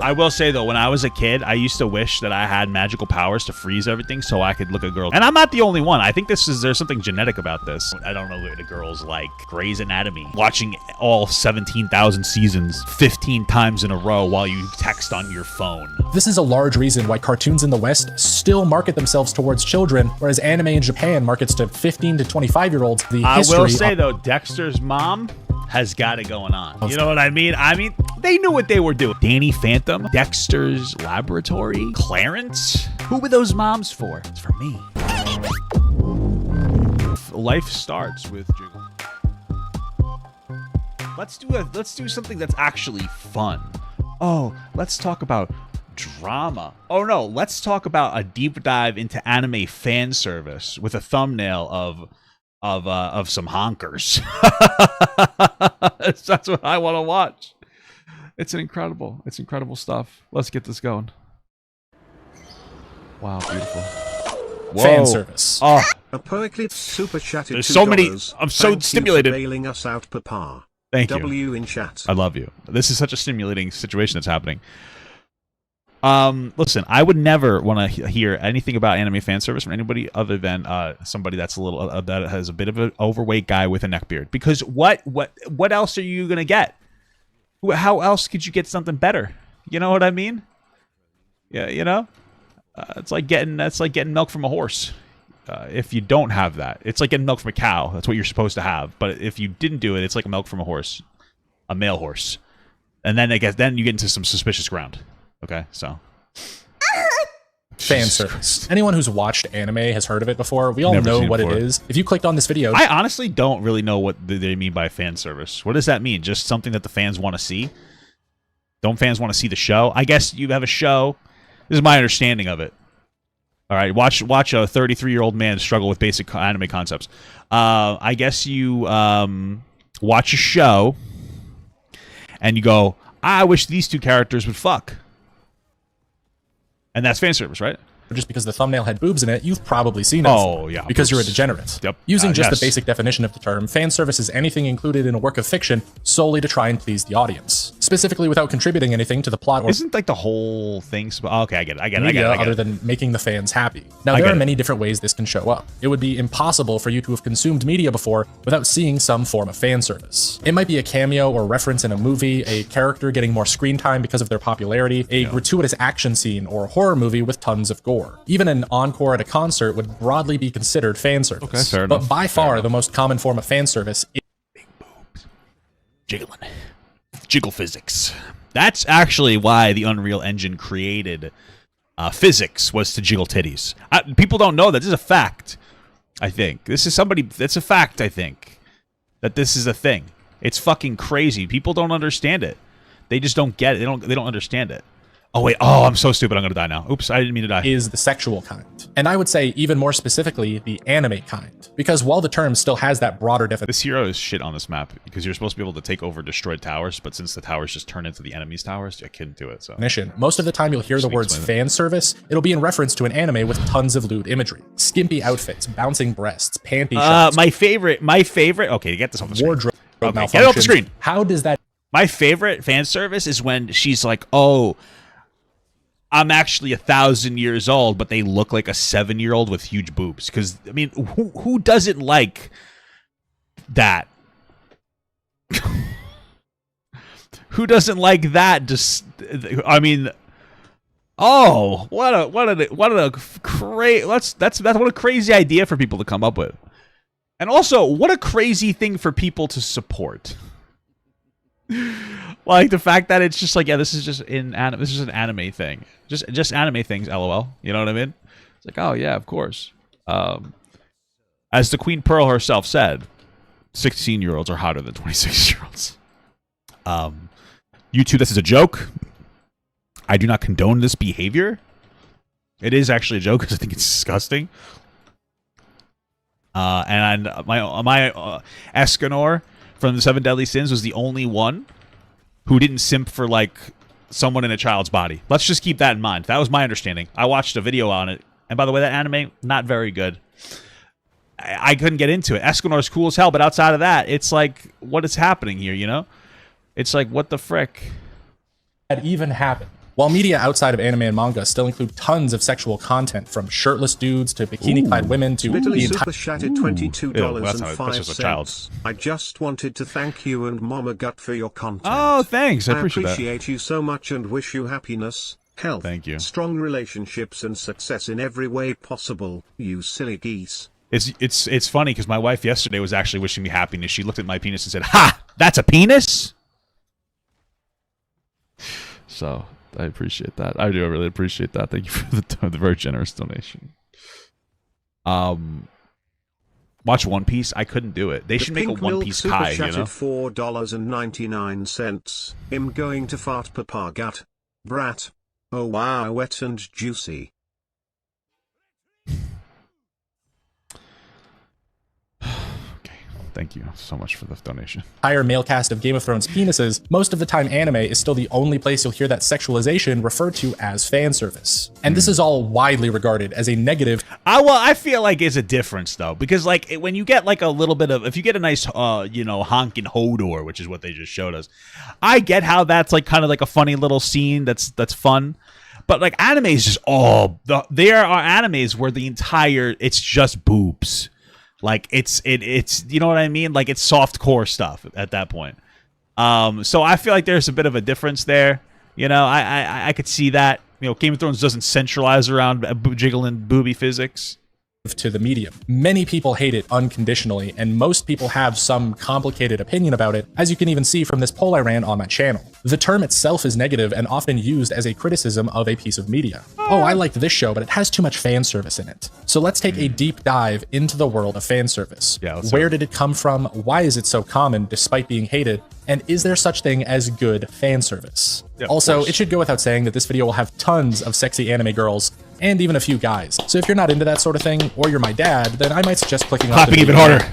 I will say, though, when I was a kid, I used to wish that I had magical powers to freeze everything so I could look at girls. And I'm not the only one. I think there's something genetic about this. I don't know the girls like Grey's Anatomy, watching all 17,000 seasons 15 times in a row while you text on your phone. This is a large reason why cartoons in the West still market themselves towards children, whereas anime in Japan markets to 15 to 25-year-olds. I will say, though, Dexter's mom has got it going on. You know what I mean? They knew what they were doing. Danny Phantom, Dexter's Laboratory, Clarence. Who were those moms for? It's for me. Life starts with Jiggle. Let's do something that's actually fun. Oh, let's talk about drama. Oh no, let's talk about a deep dive into anime fan service with a thumbnail of some honkers. That's what I want to watch. It's incredible stuff. Let's get this going. Wow, beautiful. Whoa. Fan service. Oh, a poetry super chatted. there's so many. I'm so Thank stimulated. You for bailing us out, Papa. Thank you. W in chat. I love you. This is such a stimulating situation that's happening. Listen, I would never want to hear anything about anime fan service from anybody other than somebody that's a little that has a bit of an overweight guy with a neckbeard. Because what else are you gonna get? How else could you get something better? You know what I mean? Yeah, you know, it's like getting milk from a horse. If you don't have that, it's like getting milk from a cow. That's what you're supposed to have. But if you didn't do it, it's like milk from a horse, a male horse, and then then you get into some suspicious ground. Okay, so fan service. Anyone who's watched anime has heard of it before. We all know what it is. If you clicked on this video, I honestly don't really know what they mean by fan service. What does that mean? Just something that the fans want to see? Don't fans want to see the show? I guess you have a show. This is my understanding of it. All right, watch a 33-year-old man struggle with basic anime concepts. I guess you watch a show and you go, I wish these two characters would fuck. And that's fan service, right? just because the thumbnail had boobs in it, you've probably seen it. Oh, yeah. Because you're a degenerate. Yep. Using just yes. the basic definition of the term, fan service is anything included in a work of fiction solely to try and please the audience, specifically without contributing anything to the plot or Isn't like the whole thing... Okay, I get it. I get media it. other than making the fans happy. Now, there are many different ways this can show up. It would be impossible for you to have consumed media before without seeing some form of fan service. It might be a cameo or reference in a movie, a character getting more screen time because of their popularity, a gratuitous action scene, or a horror movie with tons of gore. Even an encore at a concert would broadly be considered fan service. Okay, fair enough. But by far, the most common form of fan service is big boobs. Jiggling. Jiggle physics. That's actually why the Unreal Engine created physics, was to jiggle titties. People don't know that. This is a fact, I think. This is somebody... That's a fact, I think. That this is a thing. It's fucking crazy. People don't understand it. They just don't get it. They don't understand it. Oh, wait. Oh, I'm so stupid. I'm going to die now. Oops, I didn't mean to die. Is the sexual kind. And I would say even more specifically, the anime kind. Because while the term still has that broader definition... This hero is shit on this map because you're supposed to be able to take over destroyed towers, but since the towers just turn into the enemy's towers, I couldn't do it, so... Most of the time you'll hear the words fan service, it'll be in reference to an anime with tons of lewd imagery. Skimpy outfits, bouncing breasts, panty shots. My favorite... Okay, get this off the screen. Wardrobe malfunction. Get it off the screen. How does that... My favorite fan service is when she's like, oh... I'm actually 1,000 years old, but they look like a 7-year-old with huge boobs. Because, I mean, who doesn't like that? Who doesn't like that? Just, I mean, oh, what a crazy idea for people to come up with. And also, what a crazy thing for people to support. Like the fact that it's just like, yeah, this is just an anime thing. Just anime things, LOL. You know what I mean? It's like, oh yeah, of course. As the Queen Pearl herself said, 16-year-olds are hotter than 26-year-olds. YouTube, this is a joke. I do not condone this behavior. It is actually a joke because I think it's disgusting. And my Escanor from the 7 Deadly Sins was the only one who didn't simp for, like, someone in a child's body. Let's just keep that in mind. That was my understanding. I watched a video on it. And by the way, that anime, not very good. I couldn't get into it. Escanor's cool as hell, but outside of that, it's like, what is happening here, you know? It's like, what the frick? That even happened. While media outside of anime and manga still include tons of sexual content, from shirtless dudes to bikini-clad women to Bitterly the super entire... chatted That's just a child. $22.05. I just wanted to thank you and Mama Gut for your content. Oh, thanks. I I appreciate that. appreciate you so much and wish you happiness, health, Thank you. strong relationships and success in every way possible, you silly geese. It's funny because my wife yesterday was actually wishing me happiness. She looked at my penis and said, "Ha! That's a penis?" So I appreciate that. I do really appreciate that. Thank you for the very generous donation. Watch One Piece. I couldn't do it. They should make a One Piece Kai, you know? $4.99. I'm going to fart papa gut. Brat. Oh wow, wet and juicy. Thank you so much for the donation. Entire male cast of Game of Thrones penises, most of the time anime is still the only place you'll hear that sexualization referred to as fan service. And this is all widely regarded as a negative. Well, I feel like it's a difference though, because like when you get like a little bit of, if you get a nice, honking Hodor, which is what they just showed us, I get how that's like kind of like a funny little scene that's fun. But like anime is just there are animes where the entire, it's just boobs. Like it's you know what I mean? Like it's soft core stuff at that point. So I feel like there's a bit of a difference there. You know, I could see that. You know, Game of Thrones doesn't centralize around jiggling booby physics. To the medium. Many people hate it unconditionally, and most people have some complicated opinion about it, as you can even see from this poll I ran on my channel. The term itself is negative and often used as a criticism of a piece of media. Oh, I liked this show, but it has too much fan service in it. So let's take a deep dive into the world of fan service. Yeah, where did it come from? Why is it so common despite being hated? And is there such thing as good fan service? Yeah, also, it should go without saying that this video will have tons of sexy anime girls and even a few guys. So if you're not into that sort of thing, or you're my dad, then I might suggest clicking off the Clapping even video. harder.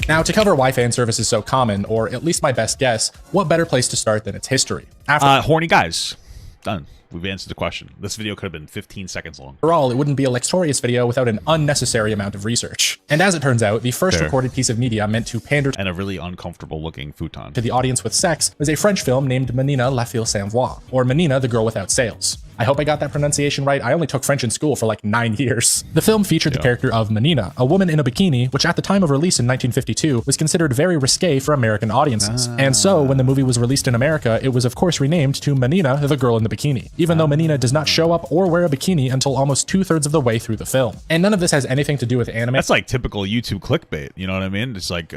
Now, to cover why fan service is so common, or at least my best guess, what better place to start than its history? Horny guys. Done. We've answered the question. This video could have been 15 seconds long. After all, it wouldn't be a Lectorious video without an unnecessary amount of research. And as it turns out, the first recorded piece of media meant to pander And a really uncomfortable looking futon. to the audience with sex was a French film named Menina la fille sans voix, or Menina the girl without sails. I hope I got that pronunciation right. I only took French in school for like 9 years. The film featured the character of Menina, a woman in a bikini, which at the time of release in 1952 was considered very risque for American audiences. And so when the movie was released in America, it was of course renamed to Menina, the girl in the bikini, even though Menina does not show up or wear a bikini until almost 2/3 of the way through the film. And none of this has anything to do with anime. That's like typical YouTube clickbait. You know what I mean? It's like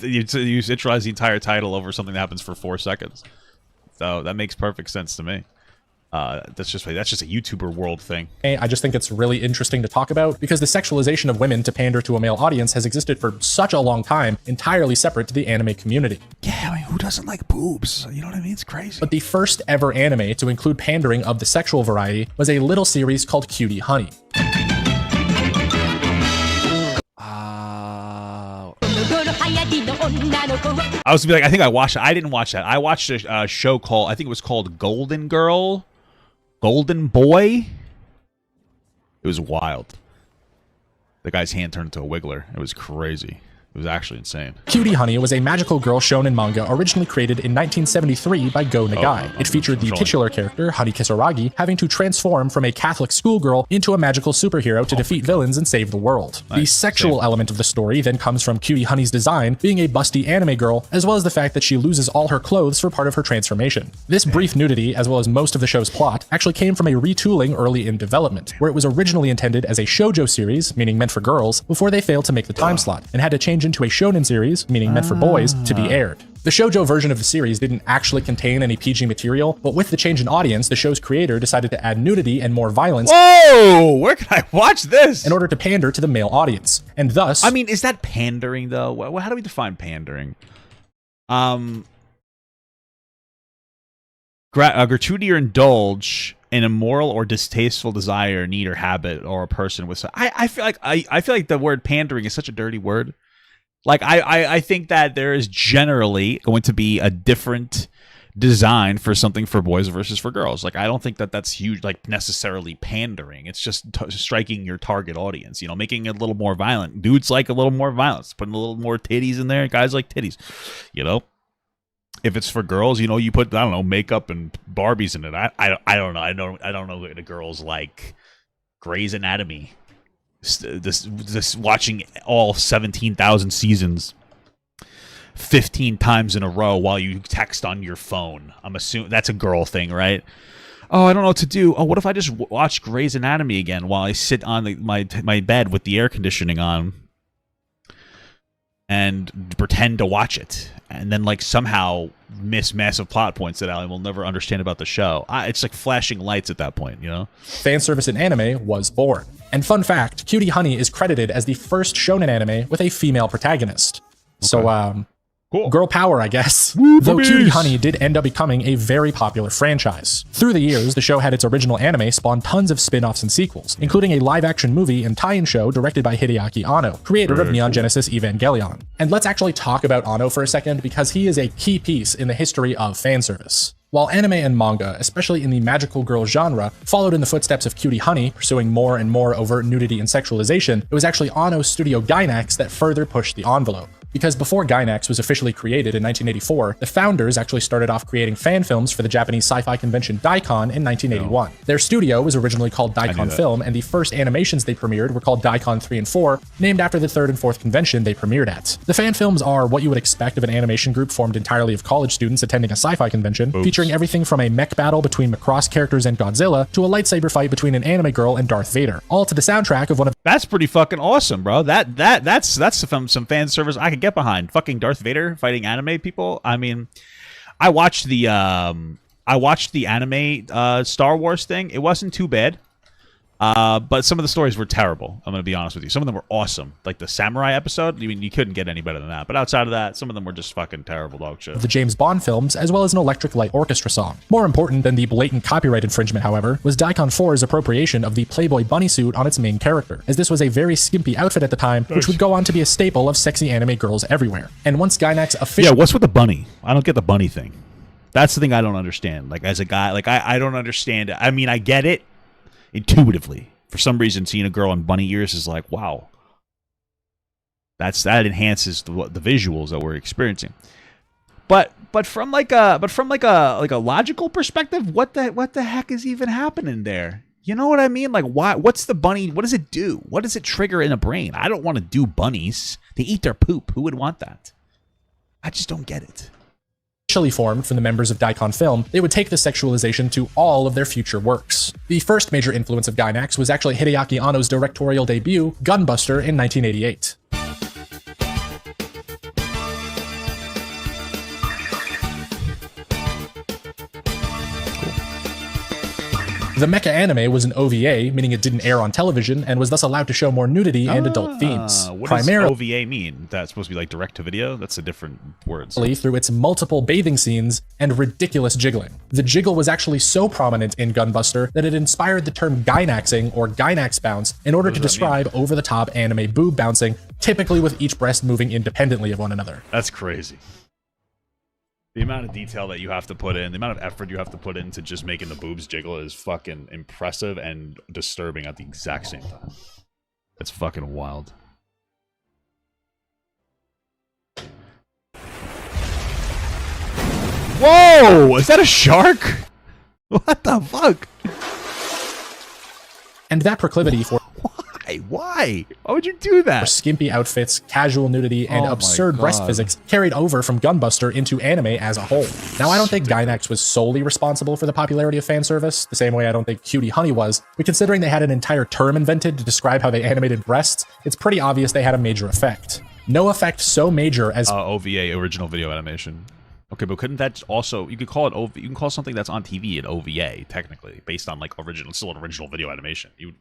you centralize the entire title over something that happens for 4 seconds. So that makes perfect sense to me. That's just a YouTuber world thing. I just think it's really interesting to talk about because the sexualization of women to pander to a male audience has existed for such a long time, entirely separate to the anime community. Yeah, I mean, who doesn't like boobs? You know what I mean? It's crazy. But the first ever anime to include pandering of the sexual variety was a little series called Cutie Honey. I was gonna be like, I think I watched it. I didn't watch that. I watched a show called, I think it was called Golden Girl, Golden Boy. It was wild. The guy's hand turned into a wiggler. It was crazy. It was actually insane. Cutie Honey was a magical girl shonen manga originally created in 1973 by Go Nagai. It featured the titular character, Honey Kisaragi, having to transform from a Catholic schoolgirl into a magical superhero to defeat villains and save the world. The sexual element of the story then comes from Cutie Honey's design being a busty anime girl, as well as the fact that she loses all her clothes for part of her transformation. This brief nudity, as well as most of the show's plot, actually came from a retooling early in development, where it was originally intended as a shoujo series, meaning meant for girls, before they failed to make the time slot, and had to change into a shonen series, meaning meant for boys, to be aired. The shoujo version of the series didn't actually contain any PG material, but with the change in audience, the show's creator decided to add nudity and more violence. Whoa! Where can I watch this? In order to pander to the male audience, and thus... I mean, is that pandering, though? How do we define pandering? Gratuity or indulge an immoral or distasteful desire, need, or habit, or a person with... I feel like the word pandering is such a dirty word. Like, I think that there is generally going to be a different design for something for boys versus for girls. Like, I don't think that that's huge, like, necessarily pandering. It's just striking your target audience, you know, making it a little more violent. Dudes like a little more violence, putting a little more titties in there. Guys like titties, you know? If it's for girls, you know, you put, I don't know, makeup and Barbies in it. I don't know. I don't know the girls like Grey's Anatomy. This watching all 17,000 seasons 15 times in a row while you text on your phone. I'm assuming that's a girl thing, right? Oh, I don't know what to do. Oh, what if I just watch Grey's Anatomy again while I sit on my bed with the air conditioning on and pretend to watch it, and then like somehow miss massive plot points that I will never understand about the show. It's like flashing lights at that point, you know? Fan service in anime was born. And fun fact, Cutie Honey is credited as the first shonen anime with a female protagonist. Okay. So, cool. Girl power, I guess. Woo, though boobies. Cutie Honey did end up becoming a very popular franchise. Through the years, the show had its original anime spawn tons of spin-offs and sequels, including a live-action movie and tie-in show directed by Hideaki Anno, creator of Neon Genesis Evangelion. And let's actually talk about Anno for a second, because he is a key piece in the history of fanservice. While anime and manga, especially in the magical girl genre, followed in the footsteps of Cutie Honey, pursuing more and more overt nudity and sexualization, it was actually Anno's studio Gainax that further pushed the envelope. Because before Gainax was officially created in 1984, the founders actually started off creating fan films for the Japanese sci-fi convention Daikon in 1981. Their studio was originally called Daikon Film, and the first animations they premiered were called Daikon 3 and 4, named after the third and fourth convention they premiered at. The fan films are what you would expect of an animation group formed entirely of college students attending a sci-fi convention, featuring everything from a mech battle between Macross characters and Godzilla to a lightsaber fight between an anime girl and Darth Vader, all to the soundtrack of one of— That's pretty fucking awesome, bro. That's some fan service I could get behind. Fucking Darth Vader fighting anime people. I mean, I watched the anime Star Wars thing. It wasn't too bad. But some of the stories were terrible. I'm going to be honest with you. Some of them were awesome. Like the samurai episode, I mean, you couldn't get any better than that. But outside of that, some of them were just fucking terrible dog shit. The James Bond films, as well as an Electric Light Orchestra song. More important than the blatant copyright infringement, however, was Daikon 4's appropriation of the Playboy bunny suit on its main character, as this was a very skimpy outfit at the time, which would go on to be a staple of sexy anime girls everywhere. And once Gainax officially— Yeah, what's with the bunny? I don't get the bunny thing. That's the thing I don't understand. Like, as a guy, like, I don't understand it. I mean, I get it intuitively. For some reason, seeing a girl in bunny ears is like, wow. That enhances the visuals that we're experiencing. But from a logical perspective, what the heck is even happening there? You know what I mean? Like, why? What's the bunny? What does it do? What does it trigger in a brain? I don't want to do bunnies. They eat their poop. Who would want that? I just don't get it. Formed from the members of Daikon Film, they would take the sexualization to all of their future works. The first major influence of Gainax was actually Hideaki Anno's directorial debut, Gunbuster, in 1988. The mecha anime was an OVA, meaning it didn't air on television, and was thus allowed to show more nudity and adult themes. What does OVA mean? That's supposed to be like direct-to-video? That's a different word. Through its multiple bathing scenes and ridiculous jiggling. The jiggle was actually so prominent in Gunbuster that it inspired the term Gainaxing, or Gainax bounce, in order to describe over-the-top anime boob bouncing, typically with each breast moving independently of one another. That's crazy. The amount of detail that you have to put in, the amount of effort you have to put into just making the boobs jiggle is fucking impressive and disturbing at the exact same time. It's fucking wild. Whoa! Is that a shark? What the fuck? And that proclivity for— Why? Why would you do that? Skimpy outfits, casual nudity, and absurd breast physics carried over from Gunbuster into anime as a whole. Now, I don't think Gainax was solely responsible for the popularity of fan service, the same way I don't think Cutie Honey was, but considering they had an entire term invented to describe how they animated breasts, it's pretty obvious they had a major effect. No effect so major as OVA, original video animation. Okay, but couldn't that also, you could call it OVA, you can call something that's on TV an OVA, technically, based on like still an original video animation. You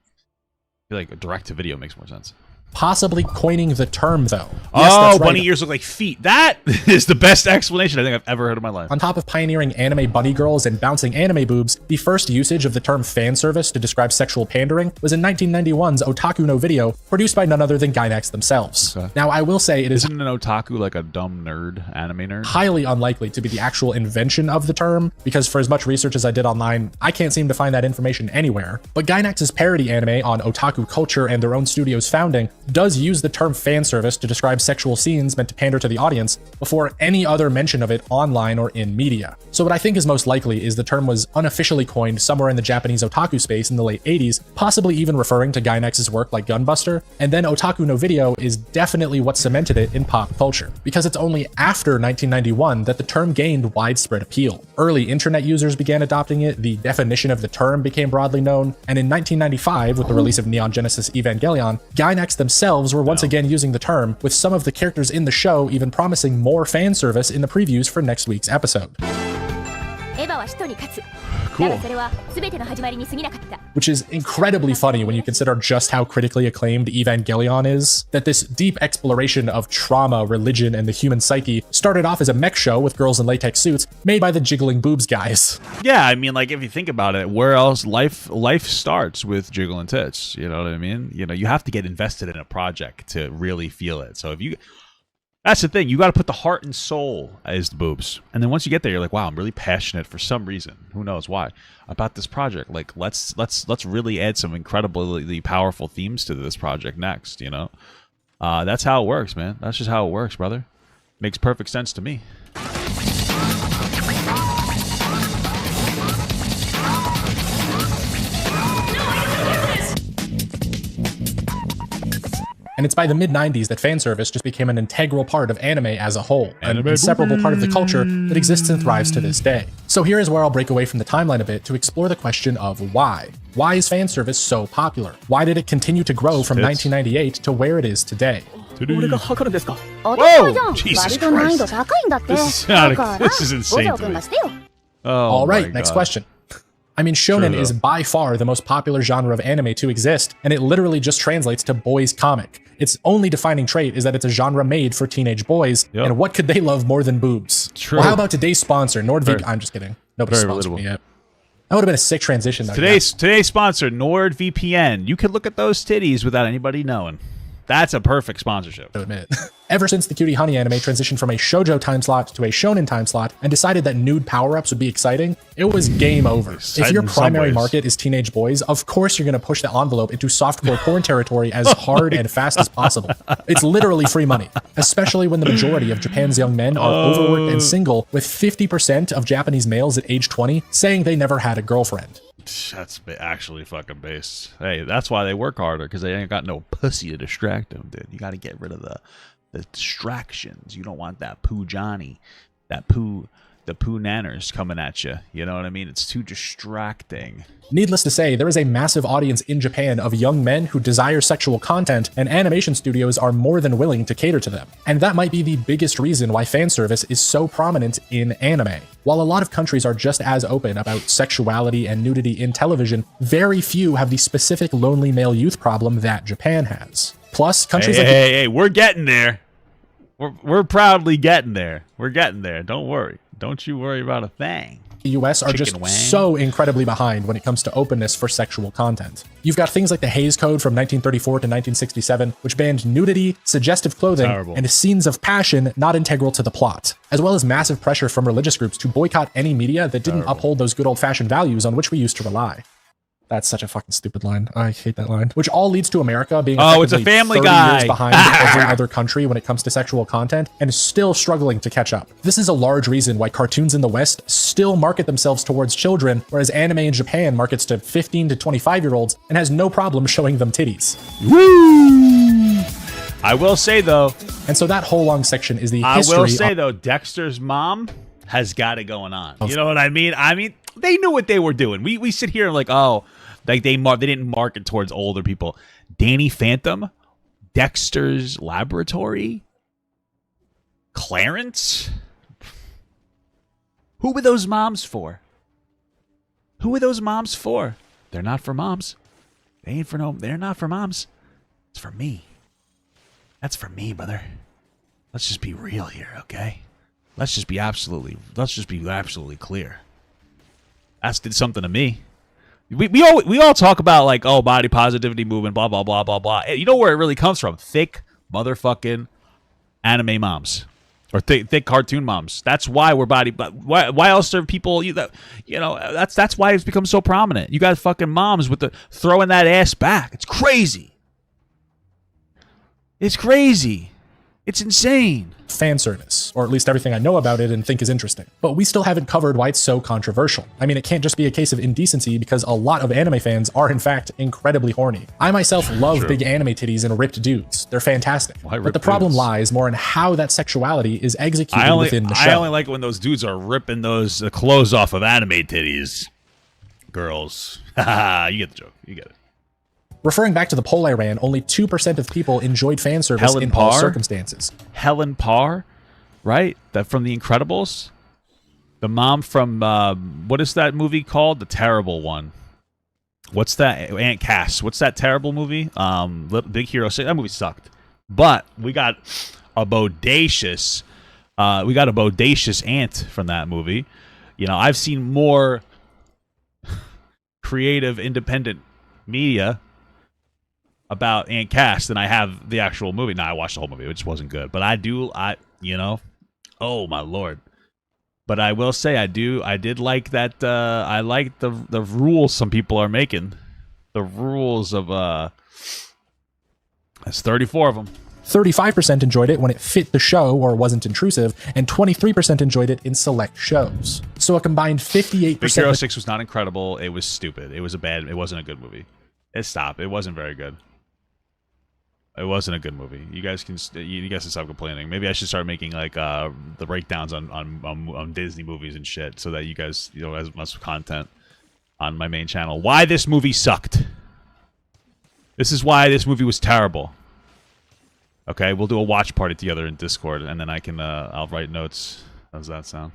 feel like a direct-to-video makes more sense. Possibly coining the term, though. Yes, that's right. Bunny ears look like feet. That is the best explanation I think I've ever heard in my life. On top of pioneering anime bunny girls and bouncing anime boobs, the first usage of the term fan service to describe sexual pandering was in 1991's Otaku no Video, produced by none other than Gainax themselves. Okay. Now, I will say Isn't an otaku like a dumb nerd, anime nerd? Highly unlikely to be the actual invention of the term, because for as much research as I did online, I can't seem to find that information anywhere. But Gainax's parody anime on otaku culture and their own studio's founding does use the term fan service to describe sexual scenes meant to pander to the audience before any other mention of it online or in media. So what I think is most likely is the term was unofficially coined somewhere in the Japanese otaku space in the late 80s, possibly even referring to Gainax's work like Gunbuster, and then Otaku no Video is definitely what cemented it in pop culture, because it's only after 1991 that the term gained widespread appeal. Early internet users began adopting it, the definition of the term became broadly known, and in 1995, with the release of Neon Genesis Evangelion, Gainax themselves were once again using the term, with some of the characters in the show even promising more fan service in the previews for next week's episode. Cool. Which is incredibly funny when you consider just how critically acclaimed Evangelion is, that this deep exploration of trauma, religion, and the human psyche started off as a mech show with girls in latex suits made by the jiggling boobs guys. Yeah, I mean, like, if you think about it, where else life starts with jiggling tits, you know what I mean? You know, you have to get invested in a project to really feel it. So if you... That's the thing. You got to put the heart and soul as the boobs. And then once you get there, you're like, wow, I'm really passionate for some reason. Who knows why? About this project. Like, let's really add some incredibly powerful themes to this project next, you know? That's how it works, man. That's just how it works, brother. Makes perfect sense to me. And it's by the mid-90s that fan service just became an integral part of anime as a whole, an inseparable part of the culture that exists and thrives to this day. So here is where I'll break away from the timeline a bit to explore the question of why. Why is fan service so popular? Why did it continue to grow from 1998 to where it is today? Whoa! Jesus Christ. This is insane to me. Oh, all right, next question. I mean, shonen is by far the most popular genre of anime to exist, and it literally just translates to boys comic. Its only defining trait is that it's a genre made for teenage boys, and what could they love more than boobs? True. Well, how about today's sponsor, NordVPN? I'm just kidding. Nobody's sponsored me yet. That would have been a sick transition, though. Today's sponsor, NordVPN. You could look at those titties without anybody knowing. That's a perfect sponsorship. To admit. Ever since the Cutie Honey anime transitioned from a shoujo time slot to a shonen time slot and decided that nude power-ups would be exciting, it was game over. If your primary market is teenage boys, of course you're going to push the envelope into softcore porn territory as hard and fast as possible. It's literally free money, especially when the majority of Japan's young men are overworked and single, with 50% of Japanese males at age 20 saying they never had a girlfriend. That's actually fucking base. Hey, that's why they work harder, because they ain't got no pussy to distract them, dude. You got to get rid of the distractions. You don't want that poo Johnny, the poo nanners coming at you. You know what I mean? It's too distracting. Needless to say, there is a massive audience in Japan of young men who desire sexual content, and animation studios are more than willing to cater to them. And that might be the biggest reason why fan service is so prominent in anime. While a lot of countries are just as open about sexuality and nudity in television, very few have the specific lonely male youth problem that Japan has. Plus, countries like... Hey, we're getting there. We're proudly getting there. We're getting there. Don't worry. Don't you worry about a thing. The US are just so incredibly behind when it comes to openness for sexual content. You've got things like the Hays Code from 1934 to 1967, which banned nudity, suggestive clothing, and scenes of passion not integral to the plot, as well as massive pressure from religious groups to boycott any media that didn't uphold those good old-fashioned values on which we used to rely. That's such a fucking stupid line. I hate that line. Which all leads to America being it's a Family 30 Guy years behind every other country when it comes to sexual content and still struggling to catch up. This is a large reason why cartoons in the West still market themselves towards children, whereas anime in Japan markets to 15 to 25-year-olds and has no problem showing them titties. Woo! I will say, though... And so that whole long section is the history... I will say, though, Dexter's mom has got it going on. You know what I mean? I mean, they knew what they were doing. We sit here and like, oh... Like they didn't market towards older people. Danny Phantom, Dexter's Laboratory, Clarence. Who were those moms for? Who are those moms for? They're not for moms. They ain't for no. They're not for moms. It's for me. That's for me, brother. Let's just be real here, okay? Let's just be absolutely clear. That did something to me. We all talk about like, oh, body positivity movement, blah blah blah blah blah. You know where it really comes from? Thick motherfucking anime moms or thick cartoon moms. That's why we're body. But why else are people? That's why it's become so prominent. You got fucking moms with the throwing that ass back. It's crazy. It's crazy. It's insane. Fan service, or at least everything I know about it and think is interesting. But we still haven't covered why it's so controversial. I mean, it can't just be a case of indecency because a lot of anime fans are in fact incredibly horny. I myself love big anime titties and ripped dudes. They're fantastic. But the problem lies more in how that sexuality is executed within the show. I only like it when those dudes are ripping those clothes off of anime titties. Girls. You get the joke. You get it. Referring back to the poll I ran, only 2% of people enjoyed fan service in all circumstances. Helen Parr, right? That from The Incredibles? The mom from, what is that movie called? The terrible one. What's that? Aunt Cass. What's that terrible movie? Big Hero 6. That movie sucked. But we got a bodacious aunt from that movie. You know, I've seen more creative, independent media about Aunt Cass than I have the actual movie. Now, I watched the whole movie. It just wasn't good. But oh my Lord. But I will say I did like that. I like the rules some people are making. The rules of, that's 34 of them. 35% enjoyed it when it fit the show or wasn't intrusive, and 23% enjoyed it in select shows. So a combined 58%. Big Hero 6 was not incredible. It was stupid. It wasn't a good movie. It wasn't very good. It wasn't a good movie. You guys can stop complaining. Maybe I should start making like the breakdowns on Disney movies and shit, so that you guys have much content on my main channel. Why this movie sucked. This is why this movie was terrible. Okay, we'll do a watch party together in Discord, and then I'll write notes. How does that sound?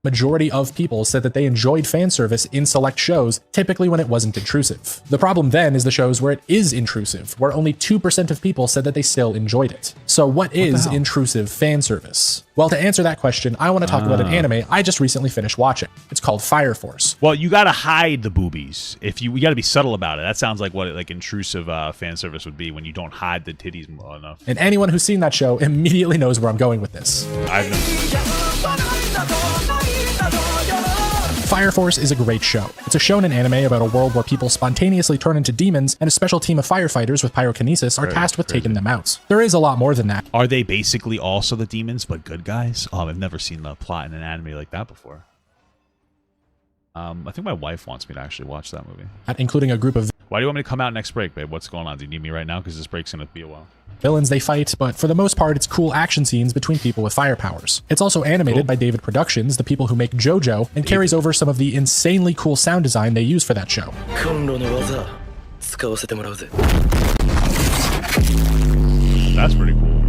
Majority of people said that they enjoyed fan service in select shows, typically when it wasn't intrusive. The problem then is the shows where it is intrusive, where only 2% of people said that they still enjoyed it. So what is intrusive fan service? Well, to answer that question, I want to talk about an anime I just recently finished watching. It's called Fire Force. Well, you got to hide the boobies. You got to be subtle about it. That sounds like what intrusive fan service would be, when you don't hide the titties well enough. And anyone who's seen that show immediately knows where I'm going with this. I've Fire Force is a great show. It's a shonen anime about a world where people spontaneously turn into demons, and a special team of firefighters with pyrokinesis are tasked with taking them out. There is a lot more than that. Are they basically also the demons, but good guys? Oh, I've never seen the plot in an anime like that before. I think my wife wants me to actually watch that movie. Including a group of... Why do you want me to come out next break, babe? What's going on? Do you need me right now? Because this break's going to be a while. Villains they fight, but for the most part, it's cool action scenes between people with fire powers. It's also animated by David Productions, the people who make JoJo, and carries over some of the insanely cool sound design they use for that show. That's pretty cool.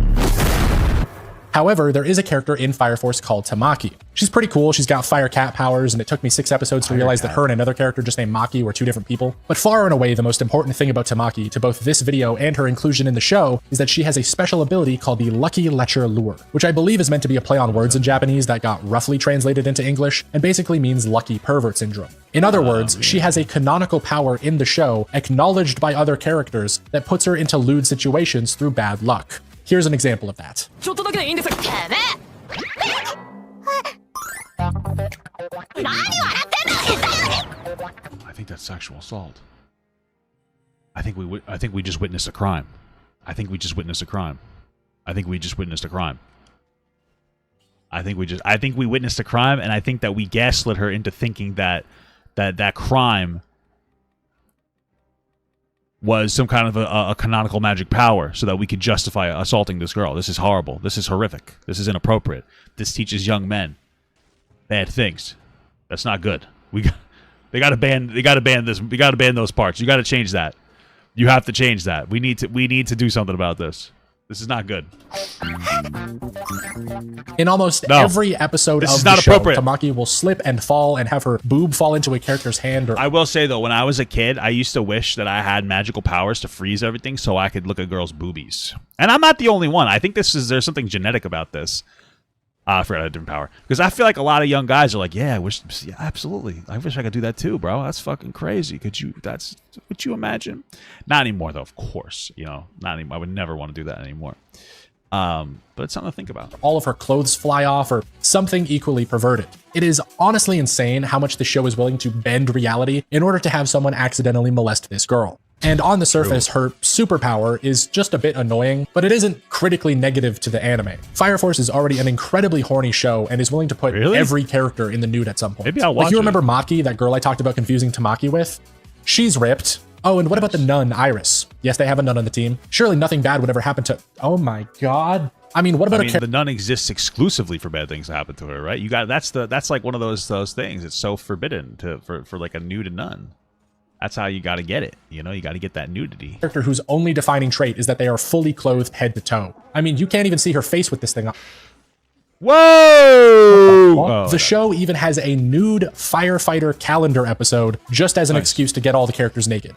However, there is a character in Fire Force called Tamaki. She's pretty cool. She's got fire cat powers, and it took me 6 episodes to realize that her and another character just named Maki were 2 different people. But far and away, the most important thing about Tamaki, to both this video and her inclusion in the show, is that she has a special ability called the Lucky Lecher Lure, which I believe is meant to be a play on words in Japanese that got roughly translated into English, and basically means lucky pervert syndrome. In other words, she has a canonical power in the show, acknowledged by other characters, that puts her into lewd situations through bad luck. Here's an example of that. I think that's sexual assault. I think we just witnessed a crime. I think we just witnessed a crime. I think we witnessed a crime, and I think that we gaslit her into thinking that crime was some kind of a canonical magic power, so that we could justify assaulting this girl. This is horrible. This is horrific. This is inappropriate. This teaches young men bad things. That's not good. They got to ban this. We got to ban those parts. You got to change that. You have to change that. We need to do something about this. This is not good. In almost every episode of the show, Tamaki will slip and fall and have her boob fall into a character's hand. I will say, though, when I was a kid, I used to wish that I had magical powers to freeze everything so I could look at girls' boobies. And I'm not the only one. I think there's something genetic about this. I forgot I had a different power. Because I feel like a lot of young guys are like, yeah, absolutely. I wish I could do that too, bro. That's fucking crazy. Could you imagine? Not anymore, though, of course. Not anymore. I would never want to do that anymore. But it's something to think about. All of her clothes fly off, or something equally perverted. It is honestly insane how much the show is willing to bend reality in order to have someone accidentally molest this girl. And on the surface, her superpower is just a bit annoying, but it isn't critically negative to the anime. Fire Force is already an incredibly horny show and is willing to put every character in the nude at some point. Maybe I'll watch you remember Maki, that girl I talked about confusing Tamaki with? She's ripped. Oh, and what about the nun, Iris? Yes, they have a nun on the team. Surely nothing bad would ever happen to... Oh my god. I mean, what about the nun exists exclusively for bad things to happen to her, right? You got that's like one of those things. It's so forbidden for like a nude nun. That's how you got to get it. You know, you got to get that nudity. Character whose only defining trait is that they are fully clothed head to toe. I mean, you can't even see her face with this thing on. Whoa! The show even has a nude firefighter calendar episode just as an excuse to get all the characters naked.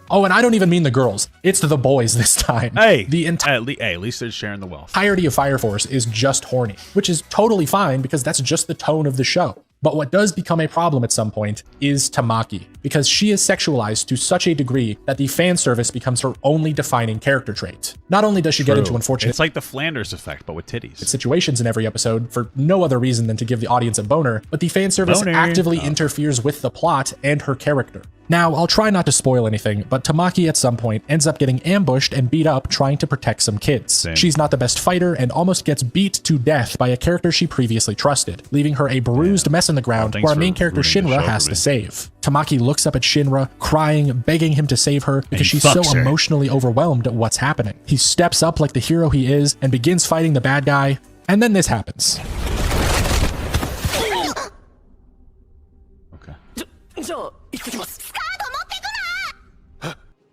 Oh, and I don't even mean the girls. It's the boys this time. Hey, the at least they're sharing the wealth. Entirety of Fire Force is just horny, which is totally fine because that's just the tone of the show. But what does become a problem at some point is Tamaki, because she is sexualized to such a degree that the fan service becomes her only defining character trait. Not only does she get into unfortunate... It's like the Flanders effect, but with titties. Situations in every episode for no other reason than to give the audience a boner, but the fan service actively interferes with the plot and her character. Now, I'll try not to spoil anything, but Tamaki at some point ends up getting ambushed and beat up trying to protect some kids. Same. She's not the best fighter and almost gets beat to death by a character she previously trusted, leaving her a bruised mess in the ground where our main character Shinra has to save. Tamaki looks up at Shinra, crying, begging him to save her because she's so emotionally overwhelmed at what's happening. He steps up like the hero he is and begins fighting the bad guy, and then this happens.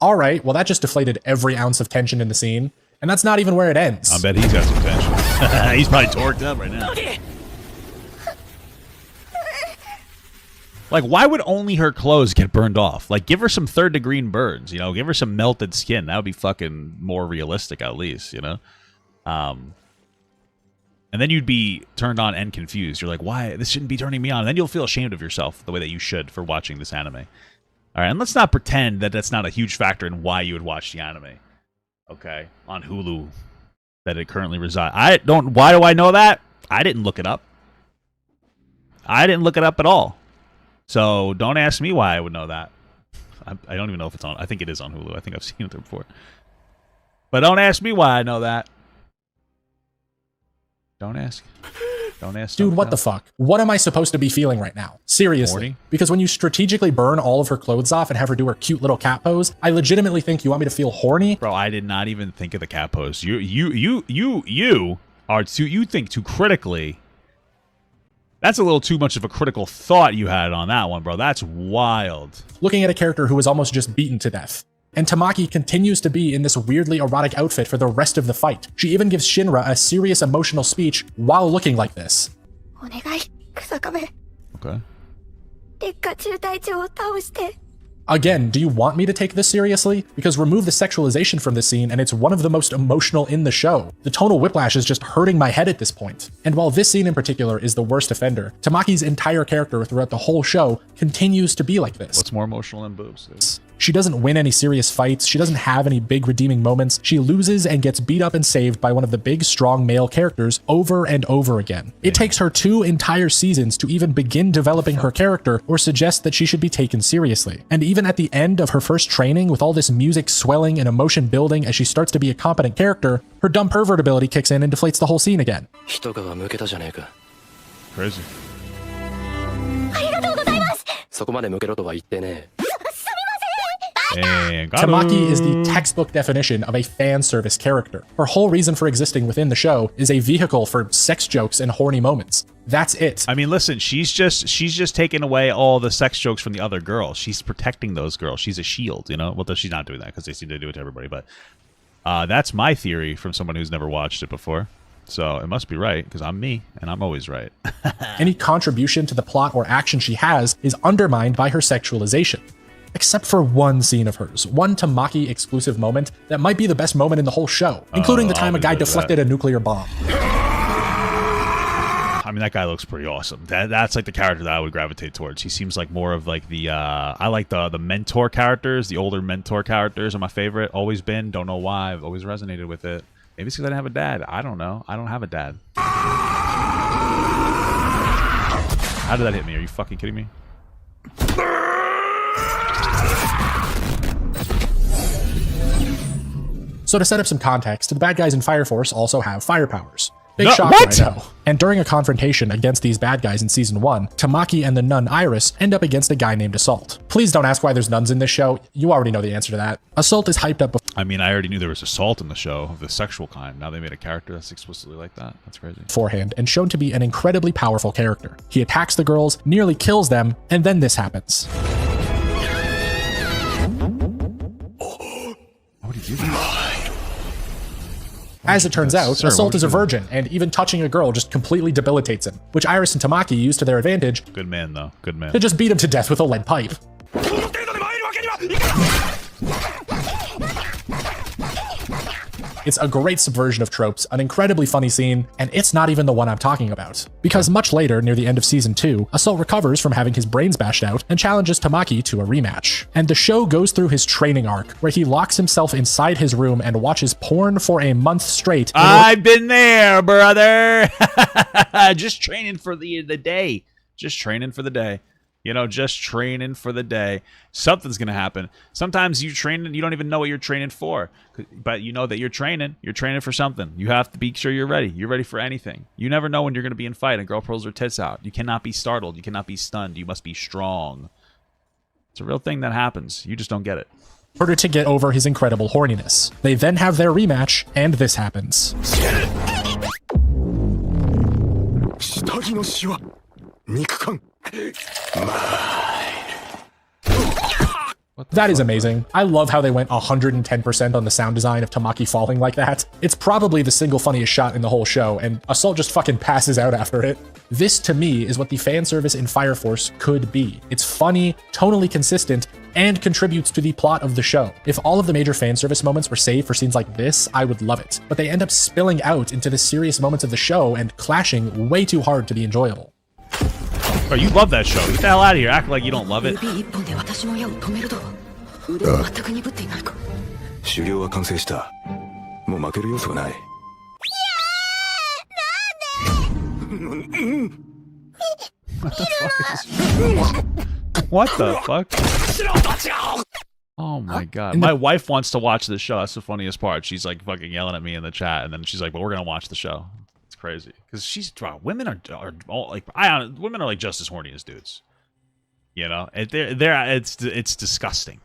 All right, well, that just deflated every ounce of tension in the scene, and that's not even where it ends. I bet he's got some tension. He's probably torqued up right now. Like, why would only her clothes get burned off? Like, give her some third-degree burns, you know? Give her some melted skin. That would be fucking more realistic, at least, you know? And then you'd be turned on and confused. You're like, why? This shouldn't be turning me on. And then you'll feel ashamed of yourself the way that you should for watching this anime. All right, and let's not pretend that that's not a huge factor in why you would watch the anime. Okay, on Hulu, that it currently resides. Why do I know that? I didn't look it up. I didn't look it up at all. So don't ask me why I would know that. I don't even know if it's on. I think it is on Hulu. I think I've seen it there before. But don't ask me why I know that. Don't ask. Don't ask. Dude, what the fuck? What am I supposed to be feeling right now? Seriously. Morning? Because when you strategically burn all of her clothes off and have her do her cute little cat pose, I legitimately think you want me to feel horny? Bro, I did not even think of the cat pose. You think too critically. That's a little too much of a critical thought you had on that one, bro. That's wild. Looking at a character who was almost just beaten to death. And Tamaki continues to be in this weirdly erotic outfit for the rest of the fight. She even gives Shinra a serious emotional speech while looking like this. Okay. Again, do you want me to take this seriously? Because remove the sexualization from this scene and it's one of the most emotional in the show. The tonal whiplash is just hurting my head at this point. And while this scene in particular is the worst offender, Tamaki's entire character throughout the whole show continues to be like this. What's more emotional than boobs? She doesn't win any serious fights, she doesn't have any big redeeming moments, she loses and gets beat up and saved by one of the big strong male characters over and over again. It takes her 2 entire seasons to even begin developing her character or suggest that she should be taken seriously. And even at the end of her first training, with all this music swelling and emotion building as she starts to be a competent character, her dumb pervert ability kicks in and deflates the whole scene again. Crazy. Tamaki is the textbook definition of a fan service character. Her whole reason for existing within the show is a vehicle for sex jokes and horny moments. That's it. I mean, listen, she's just taking away all the sex jokes from the other girls. She's protecting those girls. She's a shield, you know? Well, she's not doing that because they seem to do it to everybody, but that's my theory from someone who's never watched it before. So it must be right because I'm me and I'm always right. Any contribution to the plot or action she has is undermined by her sexualization. Except for one scene of hers, one Tamaki exclusive moment that might be the best moment in the whole show, including the time a guy deflected a nuclear bomb. I mean, that guy looks pretty awesome. That's like the character that I would gravitate towards. He seems like more of like the, I like the mentor characters, the older mentor characters are my favorite. Always been, don't know why, I've always resonated with it. Maybe it's because I didn't have a dad. I don't know. I don't have a dad. How did that hit me? Are you fucking kidding me? So to set up some context, the bad guys in Fire Force also have fire powers. Big shocker, what? I know. And during a confrontation against these bad guys in Season 1, Tamaki and the nun Iris end up against a guy named Assault. Please don't ask why there's nuns in this show. You already know the answer to that. Assault is hyped up I mean, I already knew there was assault in the show of the sexual kind. Now they made a character that's explicitly like that. That's crazy. beforehand and shown to be an incredibly powerful character. He attacks the girls, nearly kills them, and then this happens. What did you do? As it turns out, Sir, Assault what is a would you do? virgin, and even touching a girl just completely debilitates him, which Iris and Tamaki use to their advantage Good man, though. Good man. to just beat him to death with a lead pipe. It's a great subversion of tropes, an incredibly funny scene, and it's not even the one I'm talking about. Because much later, near the end of Season 2, Assault recovers from having his brains bashed out and challenges Tamaki to a rematch. And the show goes through his training arc, where he locks himself inside his room and watches porn for a month straight. I've been there, brother. Just training for the day. Just training for the day. You know, just training for the day. Something's going to happen. Sometimes you train and you don't even know what you're training for. But you know that you're training. You're training for something. You have to be sure you're ready. You're ready for anything. You never know when you're going to be in fight and girl pulls her tits out. You cannot be startled. You cannot be stunned. You must be strong. It's a real thing that happens. You just don't get it. In order to get over his incredible horniness. They then have their rematch, and this happens. That is amazing. I love how they went 110% on the sound design of Tamaki falling like that. It's probably the single funniest shot in the whole show, and Assault just fucking passes out after it. This, to me, is what the fan service in Fire Force could be. It's funny, tonally consistent, and contributes to the plot of the show. If all of the major fan service moments were saved for scenes like this, I would love it. But they end up spilling out into the serious moments of the show and clashing way too hard to be enjoyable. Bro, you love that show. Get the hell out of here. Act like you don't love it. 修行は完成した。もう負ける要素がない。What the fuck? Oh my god. My wife wants to watch this show. That's the funniest part. She's like fucking yelling at me in the chat, and then she's like, "Well, we're gonna watch the show." It's crazy because women are all like women are like just as horny as dudes. You know, it's disgusting.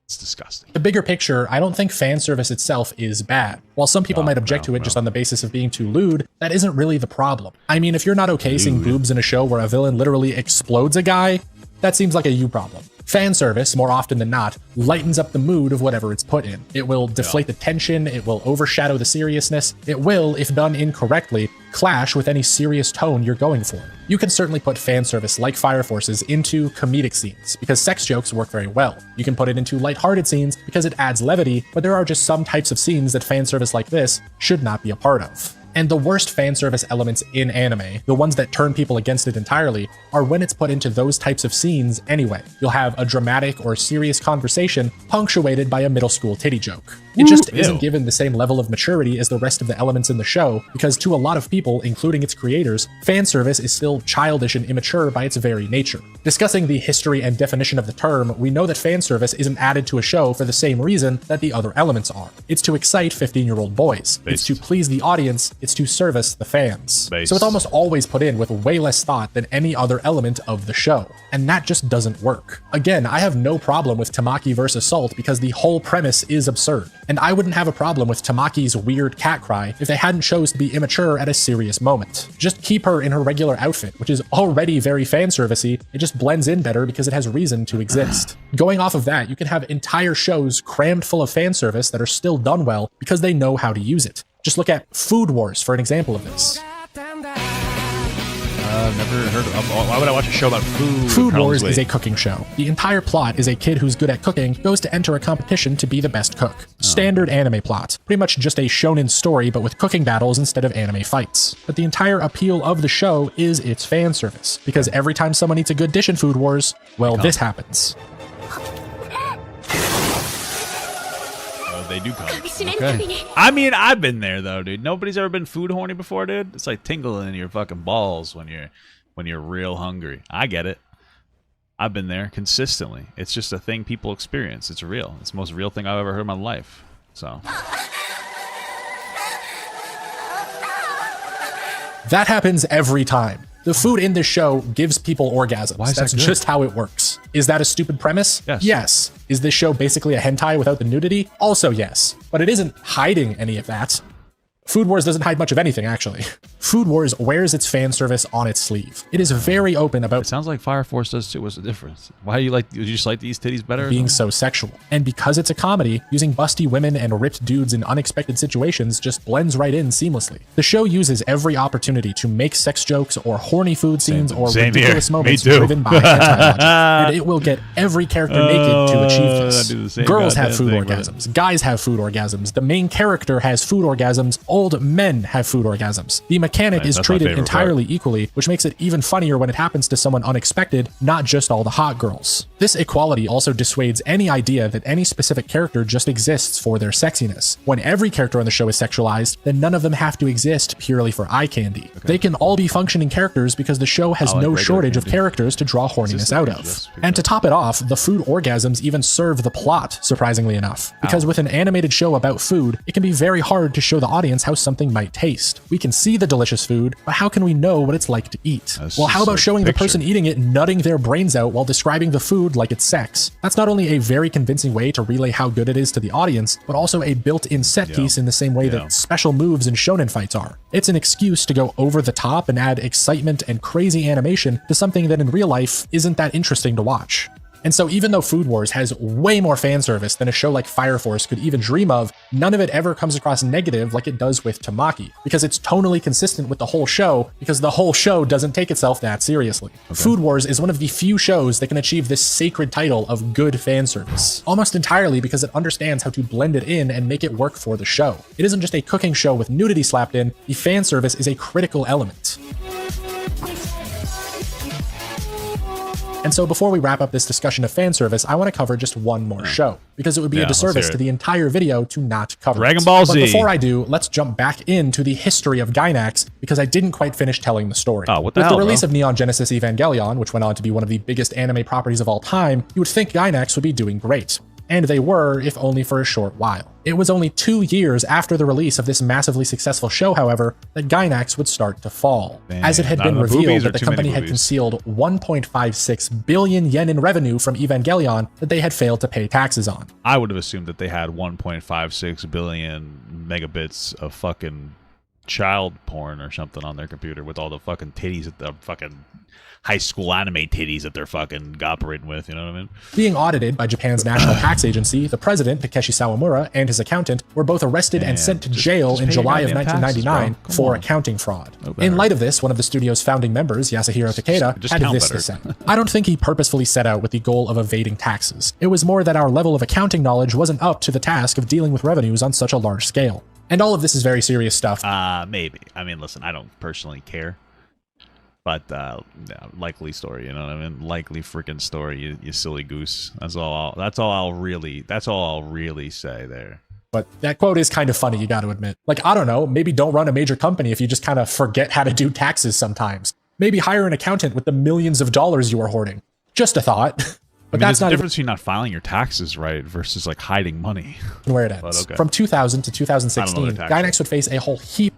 It's disgusting. The bigger picture, I don't think fan service itself is bad. While some people might object to it just on the basis of being too lewd, that isn't really the problem. I mean, if you're not okay seeing boobs in a show where a villain literally explodes a guy, that seems like a you problem. Fan service, more often than not, lightens up the mood of whatever it's put in. It will deflate the tension, it will overshadow the seriousness, it will, if done incorrectly, clash with any serious tone you're going for. You can certainly put fan service like Fire Force's into comedic scenes, because sex jokes work very well. You can put it into lighthearted scenes because it adds levity, but there are just some types of scenes that fan service like this should not be a part of. And the worst fan service elements in anime, the ones that turn people against it entirely, are when it's put into those types of scenes anyway. You'll have a dramatic or serious conversation punctuated by a middle school titty joke. It just isn't given the same level of maturity as the rest of the elements in the show, because to a lot of people, including its creators, fan service is still childish and immature by its very nature. Discussing the history and definition of the term, we know that fan service isn't added to a show for the same reason that the other elements are. It's to excite 15-year-old boys. It's to please the audience. It's to service the fans. So it's almost always put in with way less thought than any other element of the show. And that just doesn't work. Again, I have no problem with Tamaki vs. Assault because the whole premise is absurd. And I wouldn't have a problem with Tamaki's weird cat cry if they hadn't chose to be immature at a serious moment. Just keep her in her regular outfit, which is already very fan-servicey. It just blends in better because it has reason to exist. Going off of that, you can have entire shows crammed full of fan service that are still done well because they know how to use it. Just look at Food Wars for an example of this. Never heard of. Why would I watch a show about food? Food Wars is a cooking show. The entire plot is a kid who's good at cooking goes to enter a competition to be the best cook. Standard anime plot. Pretty much just a shonen story, but with cooking battles instead of anime fights. But the entire appeal of the show is its fan service, because every time someone eats a good dish in Food Wars, well, this happens. They do come. Okay. I mean, I've been there though, dude. Nobody's ever been food horny before, dude. It's like tingling in your fucking balls when you're real hungry. I get it. I've been there consistently. It's just a thing people experience. It's real. It's the most real thing I've ever heard in my life. So That happens every time. The food in this show gives people orgasms. Why is That's that good? just how it works. Is that a stupid premise? Yes. Yes. Is this show basically a hentai without the nudity? Also yes. But it isn't hiding any of that. Food Wars doesn't hide much of anything, actually. Food Wars wears its fan service on its sleeve. It is very open it about sounds like Fire Force does too. What's the difference? Why do you like? Do you just like these titties better? or being something? so sexual. And because it's a comedy, using busty women and ripped dudes in unexpected situations just blends right in seamlessly. The show uses every opportunity to make sex jokes or horny food scenes or Same ridiculous here. Me moments too. driven by anti-logic. And it will get every character naked to achieve I this. do the same Girls have goddamn food thing, brother. orgasms. Guys have food orgasms. The main character has food orgasms. Old men have food orgasms. The mechanic is that's my treated favorite entirely equally, which makes it even funnier when it happens to someone unexpected, not just all the hot girls. This equality also dissuades any idea that any specific character just exists for their sexiness. When every character on the show is sexualized, then none of them have to exist purely for eye candy. They can all be functioning characters because the show has I like no regular shortage of candy. characters to draw horniness out of. yes, And to top it off, the food orgasms even serve the plot, surprisingly enough. Because with an animated show about food, it can be very hard to show the audience how something might taste. We can see the delicious food, but how can we know what it's like to eat? That's Well, how just about a showing the picture. person eating it nutting their brains out while describing the food like it's sex? That's not only a very convincing way to relay how good it is to the audience, but also a built-in set piece in the same way Yeah. that special moves in shonen fights are. It's an excuse to go over the top and add excitement and crazy animation to something that in real life isn't that interesting to watch. And so even though Food Wars has way more fan service than a show like Fire Force could even dream of, none of it ever comes across negative like it does with Tamaki, because it's tonally consistent with the whole show, because the whole show doesn't take itself that seriously. Food Wars is one of the few shows that can achieve this sacred title of good fan service, almost entirely because it understands how to blend it in and make it work for the show. It isn't just a cooking show with nudity slapped in, the fan service is a critical element. And so before we wrap up this discussion of fan service, I want to cover just one more show, because it would be Yeah, a let's disservice hear to it. the entire video to not cover Dragon it. Ball But Z. before I do, let's jump back into the history of Gainax, because I didn't quite finish telling the story. Oh, what the With hell, the release bro? of Neon Genesis Evangelion, which went on to be one of the biggest anime properties of all time, you would think Gainax would be doing great. And they were, if only for a short while. It was only 2 years after the release of this massively successful show, however, that Gainax would start to fall, as it had not been enough revealed boobies or that the too many company had boobies? concealed 1.56 billion yen in revenue from Evangelion that they had failed to pay taxes on. I would have assumed that they had 1.56 billion megabits of fucking child porn or something on their computer with all the fucking titties that the fucking high school anime titties that they're fucking operating with. You know what I mean? Being audited by Japan's National Tax Agency, the president, Takeshi Sawamura, and his accountant were both arrested and sent to jail just in pay your July of goddamn taxes, 1999 bro. Come for on. accounting fraud. No In better. light of this, one of the studio's founding members, Yasuhiro Takeda, just had count this better. to say. I don't think he purposefully set out with the goal of evading taxes. It was more that our level of accounting knowledge wasn't up to the task of dealing with revenues on such a large scale. And all of this is very serious stuff. Maybe. I mean, listen, I don't personally care. But likely story, you know what I mean? Likely freaking story, you silly goose. That's all I'll really say there. But that quote is kind of funny, you got to admit. Like, I don't know, maybe don't run a major company if you just kind of forget how to do taxes sometimes. Maybe hire an accountant with the millions of dollars you are hoarding. Just a thought. But There's that's a not even difference between not filing your taxes right versus like hiding money. where it ends. But okay. From 2000 to I 2016, don't know their tax Gainax would face a whole heap